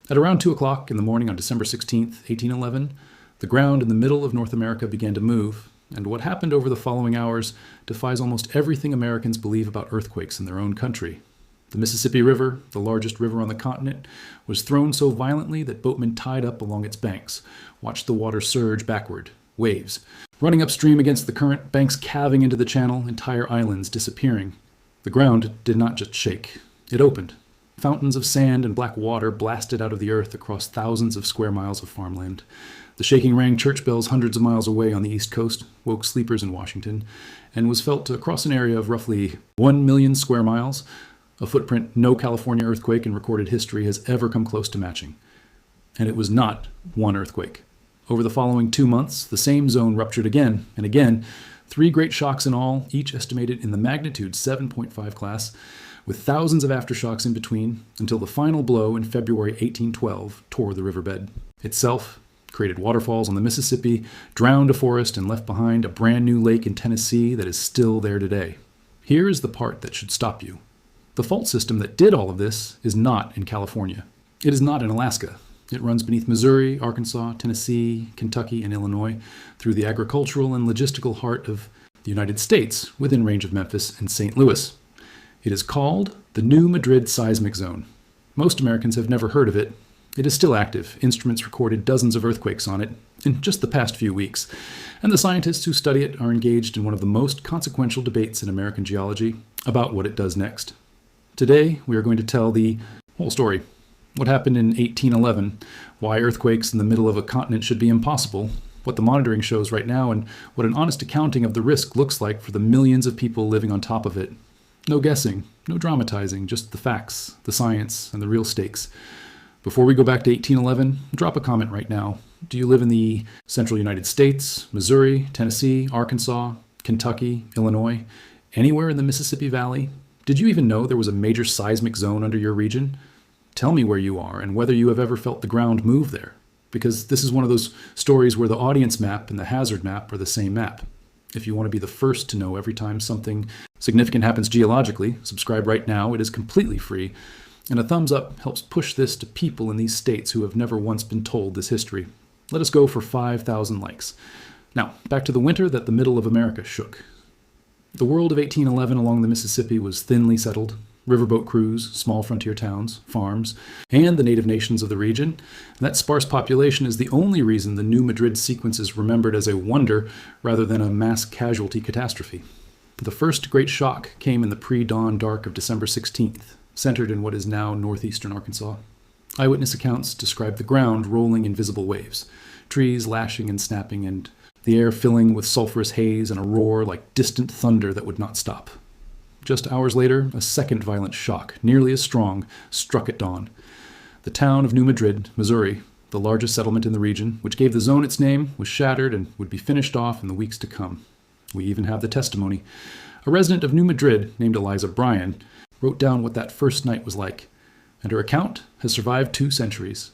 At around 2 o'clock in the morning on December 16th, 1811, the ground in the middle of North America began to move, and what happened over the following hours defies almost everything Americans believe about earthquakes in their own country. The Mississippi River, the largest river on the continent, was thrown so violently that boatmen tied up along its banks watched the water surge backward, waves, running upstream against the current, banks calving into the channel, entire islands disappearing. The ground did not just shake, it opened. Fountains of sand and black water blasted out of the earth across thousands of square miles of farmland. The shaking rang church bells hundreds of miles away on the East Coast, woke sleepers in Washington, and was felt across an area of roughly 1 million square miles, a footprint no California earthquake in recorded history has ever come close to matching. And it was not one earthquake. Over the following 2 months, the same zone ruptured again and again, 3 great shocks in all, each estimated in the magnitude 7.5 class, with thousands of aftershocks in between, until the final blow in February 1812 tore the riverbed itself, created waterfalls on the Mississippi, drowned a forest, and left behind a brand new lake in Tennessee that is still there today. Here is the part that should stop you. The fault system that did all of this is not in California. It is not in Alaska. It runs beneath Missouri, Arkansas, Tennessee, Kentucky, and Illinois through the agricultural and logistical heart of the United States within range of Memphis and St. Louis. It is called the New Madrid Seismic Zone. Most Americans have never heard of it. It is still active. Instruments recorded dozens of earthquakes on it in just the past few weeks, and the scientists who study it are engaged in one of the most consequential debates in American geology about what it does next. Today, we are going to tell the whole story. What happened in 1811, why earthquakes in the middle of a continent should be impossible, what the monitoring shows right now, and what an honest accounting of the risk looks like for the millions of people living on top of it. No guessing, no dramatizing, just the facts, the science, and the real stakes. Before we go back to 1811, drop a comment right now. Do you live in the central United States, Missouri, Tennessee, Arkansas, Kentucky, Illinois, anywhere in the Mississippi Valley? Did you even know there was a major seismic zone under your region? Tell me where you are and whether you have ever felt the ground move there, because this is one of those stories where the audience map and the hazard map are the same map. If you want to be the first to know every time something significant happens geologically, subscribe right now. It is completely free, and a thumbs up helps push this to people in these states who have never once been told this history. Let us go for 5,000 likes. Now, back to the winter that the middle of America shook. The world of 1811 along the Mississippi was thinly settled. Riverboat crews, small frontier towns, farms, and the native nations of the region. And that sparse population is the only reason the New Madrid sequence is remembered as a wonder rather than a mass casualty catastrophe. The first great shock came in the pre-dawn dark of December 16th, centered in what is now northeastern Arkansas. Eyewitness accounts describe the ground rolling in visible waves, trees lashing and snapping, and the air filling with sulfurous haze and a roar like distant thunder that would not stop. Just hours later, a second violent shock, nearly as strong, struck at dawn. The town of New Madrid, Missouri, the largest settlement in the region, which gave the zone its name, was shattered and would be finished off in the weeks to come. We even have the testimony. A resident of New Madrid, named Eliza Bryan, wrote down what that first night was like, and her account has survived 2 centuries.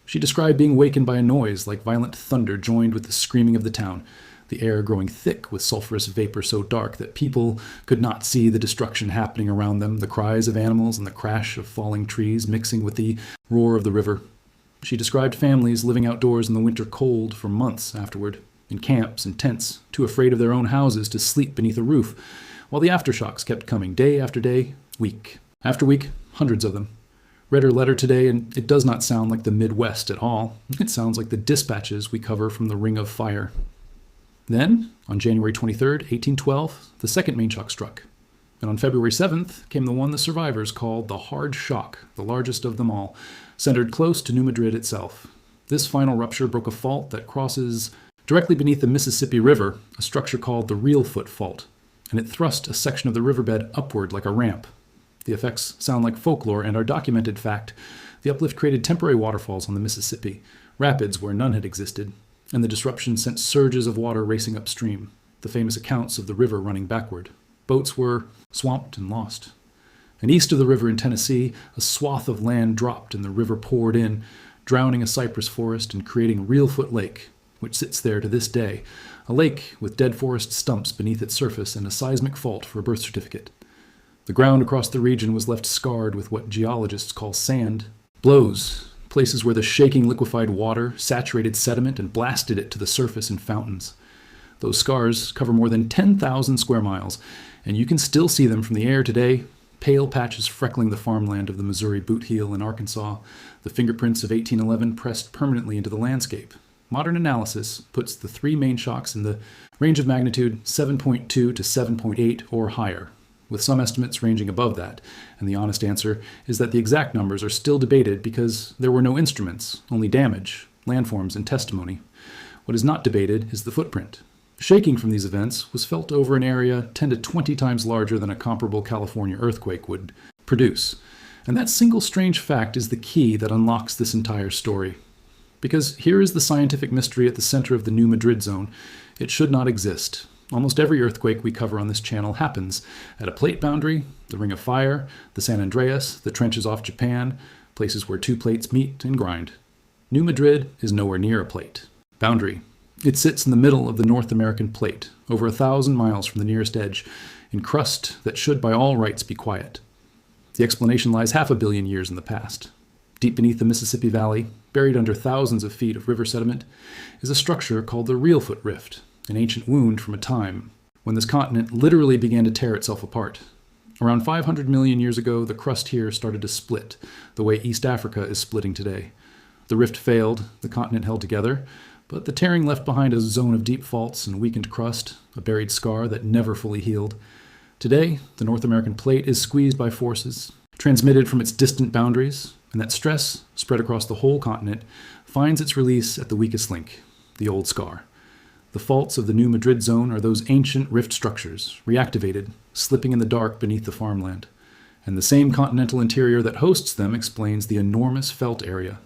She described being wakened by a noise like violent thunder joined with the screaming of the town, the air growing thick with sulfurous vapor so dark that people could not see the destruction happening around them, the cries of animals and the crash of falling trees mixing with the roar of the river. She described families living outdoors in the winter cold for months afterward, in camps and tents, too afraid of their own houses to sleep beneath a roof, while the aftershocks kept coming day after day, week after week, hundreds of them. Read her letter today, and it does not sound like the Midwest at all. It sounds like the dispatches we cover from the Ring of Fire. Then, on January 23rd, 1812, the second main shock struck. And on February 7th came the one the survivors called the Hard Shock, the largest of them all, centered close to New Madrid itself. This final rupture broke a fault that crosses directly beneath the Mississippi River, a structure called the Reelfoot Fault, and it thrust a section of the riverbed upward like a ramp. The effects sound like folklore and are documented fact. The uplift created temporary waterfalls on the Mississippi, rapids where none had existed, and the disruption sent surges of water racing upstream, the famous accounts of the river running backward. Boats were swamped and lost. And east of the river in Tennessee, a swath of land dropped and the river poured in, drowning a cypress forest and creating Reelfoot Lake, which sits there to this day, a lake with dead forest stumps beneath its surface and a seismic fault for a birth certificate. The ground across the region was left scarred with what geologists call sand. Blows, places where the shaking liquefied water saturated sediment and blasted it to the surface in fountains. Those scars cover more than 10,000 square miles, and you can still see them from the air today. Pale patches freckling the farmland of the Missouri Boot Heel in Arkansas, the fingerprints of 1811 pressed permanently into the landscape. Modern analysis puts the three main shocks in the range of magnitude 7.2 to 7.8 or higher, with some estimates ranging above that, and the honest answer is that the exact numbers are still debated because there were no instruments, only damage, landforms, and testimony. What is not debated is the footprint. Shaking from these events was felt over an area 10 to 20 times larger than a comparable California earthquake would produce. And that single strange fact is the key that unlocks this entire story. Because here is the scientific mystery at the center of the New Madrid zone. It should not exist. Almost every earthquake we cover on this channel happens at a plate boundary, the Ring of Fire, the San Andreas, the trenches off Japan, places where two plates meet and grind. New Madrid is nowhere near a plate boundary. It sits in the middle of the North American plate, over 1,000 miles from the nearest edge, in crust that should by all rights be quiet. The explanation lies 500 million years in the past. Deep beneath the Mississippi Valley, buried under thousands of feet of river sediment, is a structure called the Reelfoot Rift, an ancient wound from a time when this continent literally began to tear itself apart. Around 500 million years ago, the crust here started to split, the way East Africa is splitting today. The rift failed, the continent held together, but the tearing left behind a zone of deep faults and weakened crust, a buried scar that never fully healed. Today, the North American plate is squeezed by forces, transmitted from its distant boundaries, and that stress, spread across the whole continent, finds its release at the weakest link, the old scar. The faults of the New Madrid zone are those ancient rift structures, reactivated, slipping in the dark beneath the farmland. And the same continental interior that hosts them explains the enormous felt area.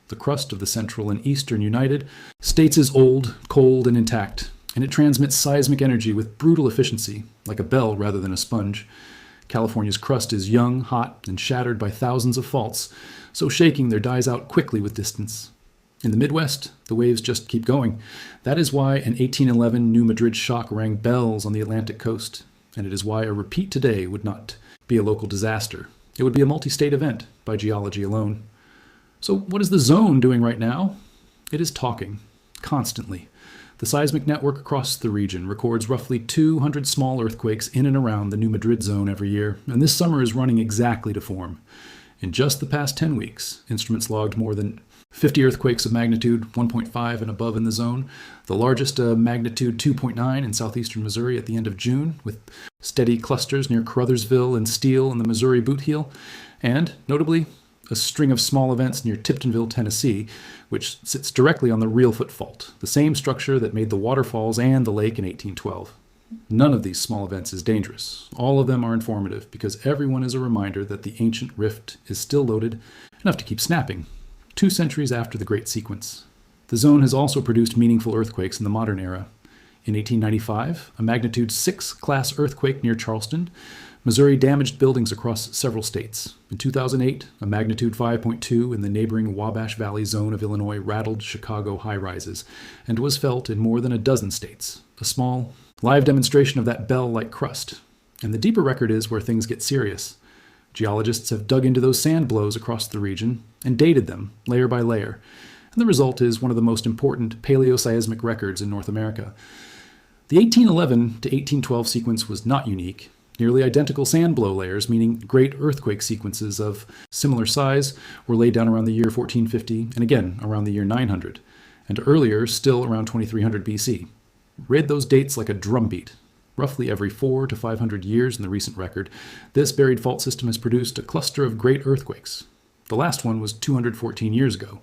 The crust of the central and eastern united states is old, cold, and intact, and it transmits seismic energy with brutal efficiency, like a bell rather than a sponge. California's crust is young, hot, and shattered by thousands of faults, so shaking there dies out quickly with distance. In the Midwest, the waves just keep going. That is why an 1811 New Madrid shock rang bells on the Atlantic coast, and it is why a repeat today would not be a local disaster. It would be a multi-state event by geology alone. So what is the zone doing right now? It is talking, constantly. The seismic network across the region records roughly 200 small earthquakes in and around the New Madrid zone every year, and this summer is running exactly to form. In just the past 10 weeks, instruments logged more than 50 earthquakes of magnitude 1.5 and above in the zone, the largest magnitude 2.9 in southeastern Missouri at the end of June, with steady clusters near Caruthersville and Steele in the Missouri Boot Heel, and, notably, a string of small events near Tiptonville, Tennessee, which sits directly on the Reelfoot Fault, the same structure that made the waterfalls and the lake in 1812. None of these small events is dangerous. All of them are informative because everyone is a reminder that the ancient rift is still loaded, enough to keep snapping, 2 centuries after the Great Sequence. The zone has also produced meaningful earthquakes in the modern era. In 1895, a magnitude 6 class earthquake near Charleston, Missouri damaged buildings across several states. In 2008, a magnitude 5.2 in the neighboring Wabash Valley zone of Illinois rattled Chicago high-rises and was felt in more than a dozen states. A small, live demonstration of that bell-like crust. And the deeper record is where things get serious. Geologists have dug into those sand blows across the region and dated them layer by layer. And the result is one of the most important paleoseismic records in North America. The 1811 to 1812 sequence was not unique. Nearly identical sand blow layers, meaning great earthquake sequences of similar size, were laid down around the year 1450 and again around the year 900, and earlier still around 2300 BC. Read those dates like a drumbeat. Roughly every 400 to 500 years in the recent record, this buried fault system has produced a cluster of great earthquakes. The last one was 214 years ago.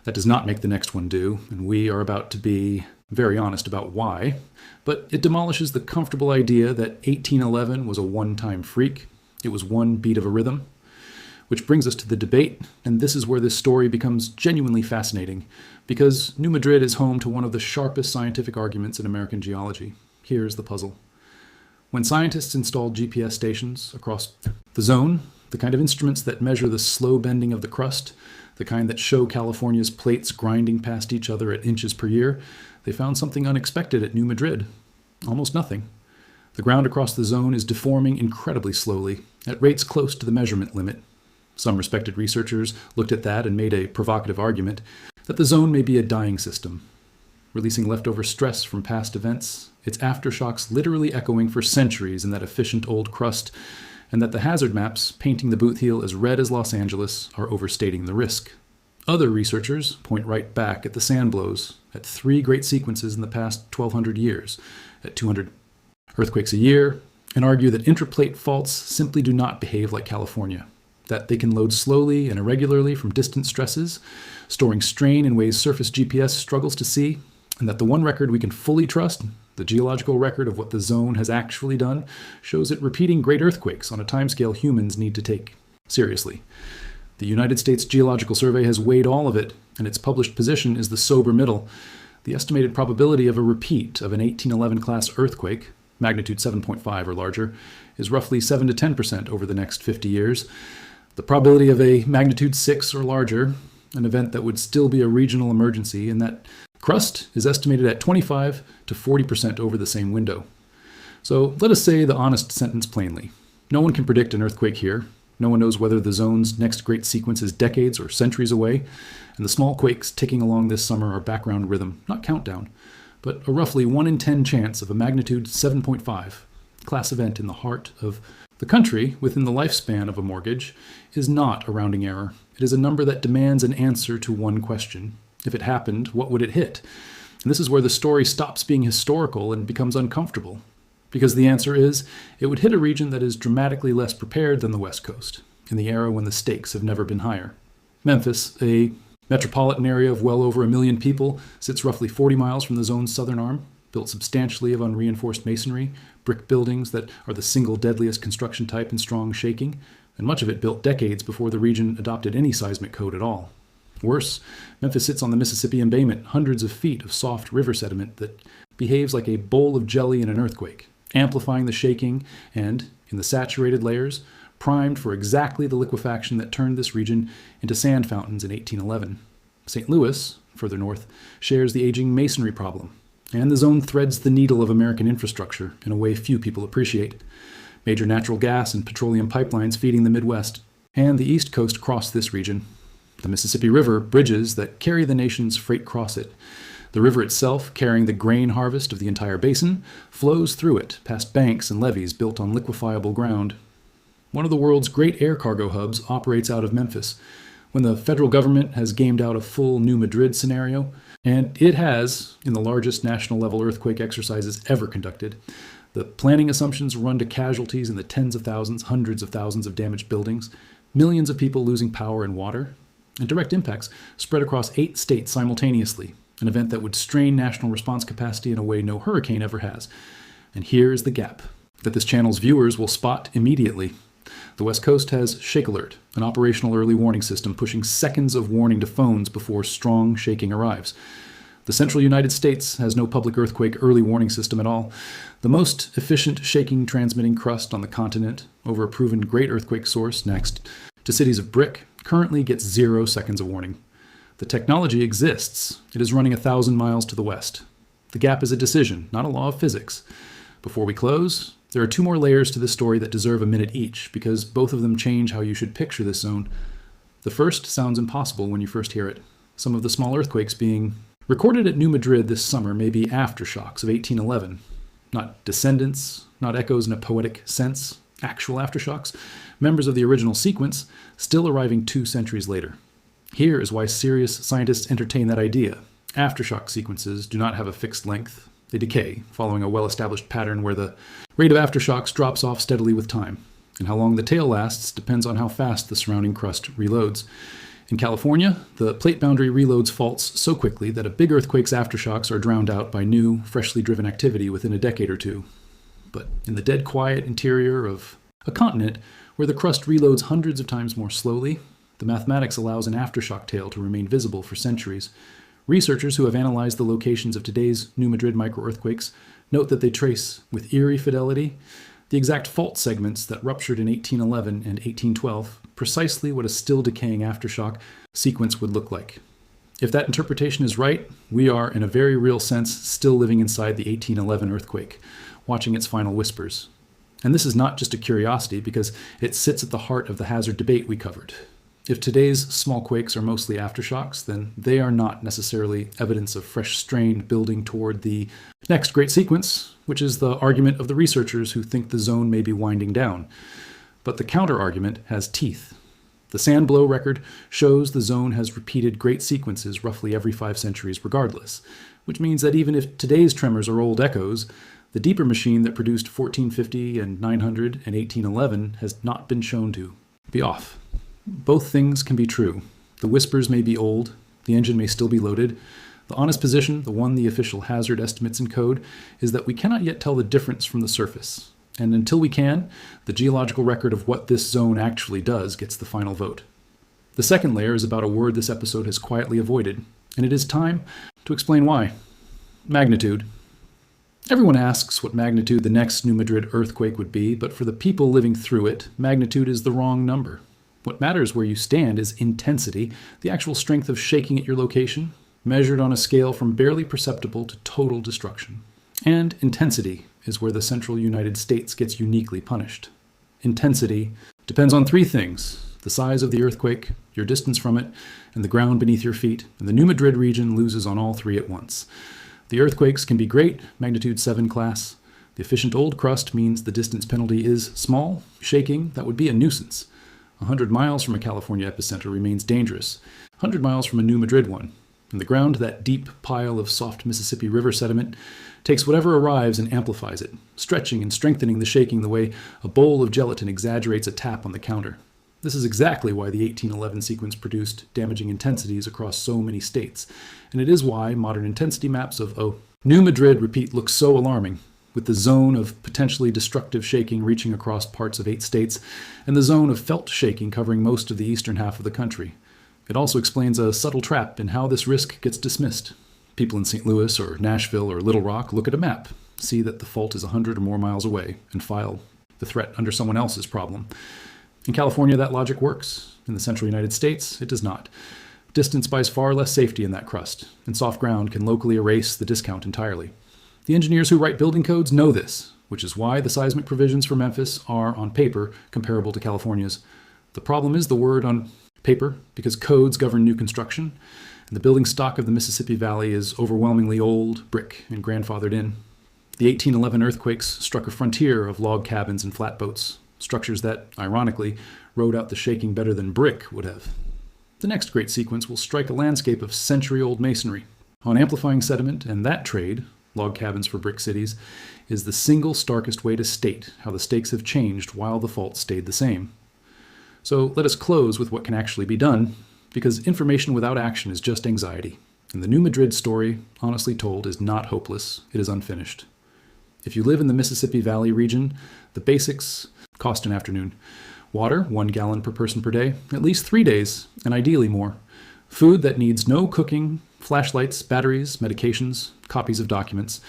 That does not make the next one do, and we are about to be very honest about why, but it demolishes the comfortable idea that 1811 was a one-time freak. It was one beat of a rhythm. Which brings us to the debate, and this is where this story becomes genuinely fascinating, because New Madrid is home to one of the sharpest scientific arguments in American geology. Here's the puzzle. When scientists installed GPS stations across the zone, the kind of instruments that measure the slow bending of the crust, the kind that show California's plates grinding past each other at inches per year, they found something unexpected at New Madrid. Almost nothing. The ground across the zone is deforming incredibly slowly, at rates close to the measurement limit. Some respected researchers looked at that and made a provocative argument that the zone may be a dying system, releasing leftover stress from past events, its aftershocks literally echoing for centuries in that efficient old crust, and that the hazard maps painting the boot heel as red as Los Angeles are overstating the risk. Other researchers point right back at the sand blows, at 3 great sequences in the past 1,200 years, at 200 earthquakes a year, and argue that intraplate faults simply do not behave like California, that they can load slowly and irregularly from distant stresses, storing strain in ways surface GPS struggles to see, and that the one record we can fully trust, the geological record of what the zone has actually done, shows it repeating great earthquakes on a timescale humans need to take seriously. The United States Geological Survey has weighed all of it, and its published position is the sober middle. The estimated probability of a repeat of an 1811 class earthquake, magnitude 7.5 or larger, is roughly 7 to 10% over the next 50 years. The probability of a magnitude 6 or larger, an event that would still be a regional emergency, and that crust is estimated at 25 to 40% over the same window. So let us say the honest sentence plainly. No one can predict an earthquake here. No one knows whether the zone's next great sequence is decades or centuries away, and the small quakes ticking along this summer are background rhythm, not countdown, but a roughly 1 in 10 chance of a magnitude 7.5 class event in the heart of the country within the lifespan of a mortgage is not a rounding error. It is a number that demands an answer to one question. If it happened, what would it hit? And this is where the story stops being historical and becomes uncomfortable. Because the answer is, it would hit a region that is dramatically less prepared than the West Coast, in the era when the stakes have never been higher. Memphis, a metropolitan area of well over 1 million people, sits roughly 40 miles from the zone's southern arm, built substantially of unreinforced masonry, brick buildings that are the single deadliest construction type in strong shaking, and much of it built decades before the region adopted any seismic code at all. Worse, Memphis sits on the Mississippi embayment, hundreds of feet of soft river sediment that behaves like a bowl of jelly in an earthquake, amplifying the shaking and, in the saturated layers, primed for exactly the liquefaction that turned this region into sand fountains in 1811. St. Louis, further north, shares the aging masonry problem, and the zone threads the needle of American infrastructure in a way few people appreciate. Major natural gas and petroleum pipelines feeding the Midwest and the East Coast cross this region. The Mississippi River bridges that carry the nation's freight cross it. The river itself, carrying the grain harvest of the entire basin, flows through it, past banks and levees built on liquefiable ground. One of the world's great air cargo hubs operates out of Memphis. When the federal government has gamed out a full New Madrid scenario, and it has, in the largest national-level earthquake exercises ever conducted, the planning assumptions run to casualties in the tens of thousands, hundreds of thousands of damaged buildings, millions of people losing power and water, and direct impacts spread across 8 states simultaneously, an event that would strain national response capacity in a way no hurricane ever has. And here is the gap that this channel's viewers will spot immediately. The West Coast has Shake Alert, an operational early warning system pushing seconds of warning to phones before strong shaking arrives. The central United States has no public earthquake early warning system at all. The most efficient shaking transmitting crust on the continent, over a proven great earthquake source next to cities of brick, currently gets 0 seconds of warning. The technology exists. It is running 1,000 miles to the west. The gap is a decision, not a law of physics. Before we close, there are 2 more layers to this story that deserve a minute each, because both of them change how you should picture this zone. The first sounds impossible when you first hear it. Some of the small earthquakes being recorded at New Madrid this summer may be aftershocks of 1811. Not descendants, not echoes in a poetic sense, actual aftershocks, members of the original sequence, still arriving 2 centuries later. Here is why serious scientists entertain that idea. Aftershock sequences do not have a fixed length. They decay, following a well-established pattern where the rate of aftershocks drops off steadily with time. And how long the tail lasts depends on how fast the surrounding crust reloads. In California, the plate boundary reloads faults so quickly that a big earthquake's aftershocks are drowned out by new, freshly driven activity within a decade or 2. But in the dead quiet interior of a continent where the crust reloads hundreds of times more slowly, the mathematics allows an aftershock tail to remain visible for centuries. Researchers who have analyzed the locations of today's New Madrid microearthquakes note that they trace, with eerie fidelity, the exact fault segments that ruptured in 1811 and 1812, precisely what a still decaying aftershock sequence would look like. If that interpretation is right, we are, in a very real sense, still living inside the 1811 earthquake, watching its final whispers. And this is not just a curiosity because it sits at the heart of the hazard debate we covered. If today's small quakes are mostly aftershocks, then they are not necessarily evidence of fresh strain building toward the next great sequence, which is the argument of the researchers who think the zone may be winding down. But the counter-argument has teeth. The sand blow record shows the zone has repeated great sequences roughly every 5 centuries regardless, which means that even if today's tremors are old echoes, the deeper machine that produced 1450 and 900 and 1811 has not been shown to be off. Both things can be true. The whispers may be old, the engine may still be loaded. The honest position, the one the official hazard estimates encode, is that we cannot yet tell the difference from the surface. And until we can, the geological record of what this zone actually does gets the final vote. The second layer is about a word this episode has quietly avoided, and it is time to explain why. Magnitude. Everyone asks what magnitude the next New Madrid earthquake would be, but for the people living through it, magnitude is the wrong number. What matters where you stand is intensity, the actual strength of shaking at your location, measured on a scale from barely perceptible to total destruction. And intensity is where the central United States gets uniquely punished. Intensity depends on 3 things: the size of the earthquake, your distance from it, and the ground beneath your feet, and the New Madrid region loses on all 3 at once. The earthquakes can be great, magnitude 7 class. The efficient old crust means the distance penalty is small. Shaking, that would be a nuisance. 100 miles from a California epicenter remains dangerous. 100 miles from a New Madrid one. And the ground, that deep pile of soft Mississippi River sediment, takes whatever arrives and amplifies it, stretching and strengthening the shaking the way a bowl of gelatin exaggerates a tap on the counter. This is exactly why the 1811 sequence produced damaging intensities across so many states, and it is why modern intensity maps of New Madrid look so alarming, with the zone of potentially destructive shaking reaching across parts of 8 states, and the zone of felt shaking covering most of the eastern half of the country. It also explains a subtle trap in how this risk gets dismissed. People in St. Louis or Nashville or Little Rock look at a map, see that the fault is 100 or more miles away, and file the threat under someone else's problem. In California, that logic works. In the central United States, it does not. Distance buys far less safety in that crust, and soft ground can locally erase the discount entirely. The engineers who write building codes know this, which is why the seismic provisions for Memphis are, on paper, comparable to California's. The problem is the word on paper, because codes govern new construction, and the building stock of the Mississippi Valley is overwhelmingly old, brick, and grandfathered in. The 1811 earthquakes struck a frontier of log cabins and flatboats, structures that, ironically, rode out the shaking better than brick would have. The next great sequence will strike a landscape of century-old masonry. On amplifying sediment and that trade, log cabins for brick cities, is the single starkest way to state how the stakes have changed while the fault stayed the same. So let us close with what can actually be done, because information without action is just anxiety. And the New Madrid story, honestly told, is not hopeless, it is unfinished. If you live in the Mississippi Valley region, the basics cost an afternoon. Water, 1 gallon per person per day, at least 3 days, and ideally more. Food that needs no cooking, flashlights, batteries, medications, copies of documents.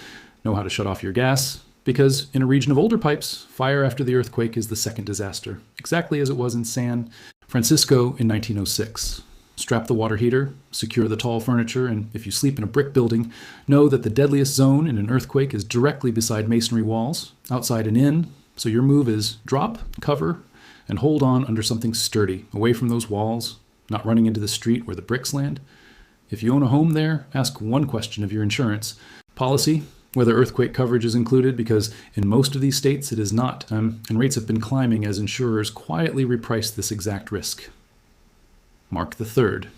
Know how to shut off your gas, because in a region of older pipes, fire after the earthquake is the second disaster, exactly as it was in San Francisco in 1906. Strap the water heater, secure the tall furniture, and if you sleep in a brick building, know that the deadliest zone in an earthquake is directly beside masonry walls, outside and in, so your move is drop, cover, and hold on under something sturdy, away from those walls, not running into the street where the bricks land. If you own a home there, ask one question of your insurance policy, whether earthquake coverage is included, because in most of these states it is not, and rates have been climbing as insurers quietly reprice this exact risk. Mark the 3rd.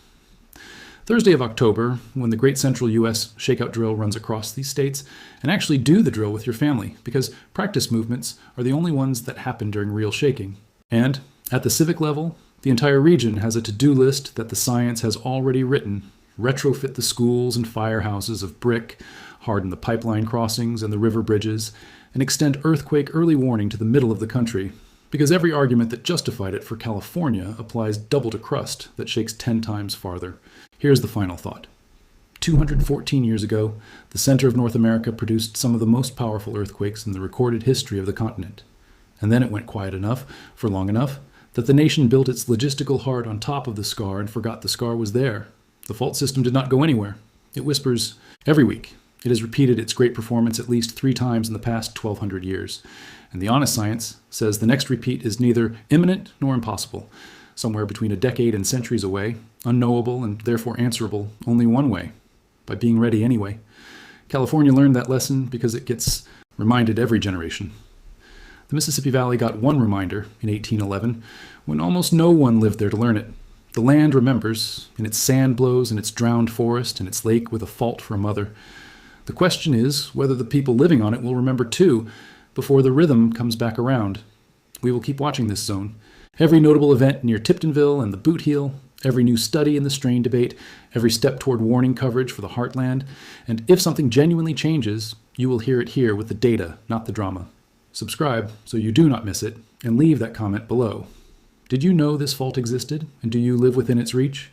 Thursday of October, when the Great Central U.S. Shakeout Drill runs across these states, and actually do the drill with your family, because practice movements are the only ones that happen during real shaking. And, at the civic level, the entire region has a to-do list that the science has already written. Retrofit the schools and firehouses of brick, harden the pipeline crossings and the river bridges, and extend earthquake early warning to the middle of the country, because every argument that justified it for California applies double to crust that shakes 10 times farther. Here's the final thought. 214 years ago, the center of North America produced some of the most powerful earthquakes in the recorded history of the continent. And then it went quiet enough, for long enough, that the nation built its logistical heart on top of the scar and forgot the scar was there. The fault system did not go anywhere. It whispers every week, It has repeated its great performance at least 3 times in the past 1,200 years. And the honest science says the next repeat is neither imminent nor impossible, somewhere between a decade and centuries away, unknowable and therefore answerable only one way, by being ready anyway. California learned that lesson because it gets reminded every generation. The Mississippi Valley got one reminder in 1811, when almost no one lived there to learn it. The land remembers, in its sand blows, in its drowned forest, and its lake with a fault for a mother. The question is whether the people living on it will remember too, before the rhythm comes back around. We will keep watching this zone. Every notable event near Tiptonville and the Boot Heel, every new study in the strain debate, every step toward warning coverage for the Heartland, and if something genuinely changes, you will hear it here with the data, not the drama. Subscribe so you do not miss it, and leave that comment below. Did you know this fault existed, and do you live within its reach?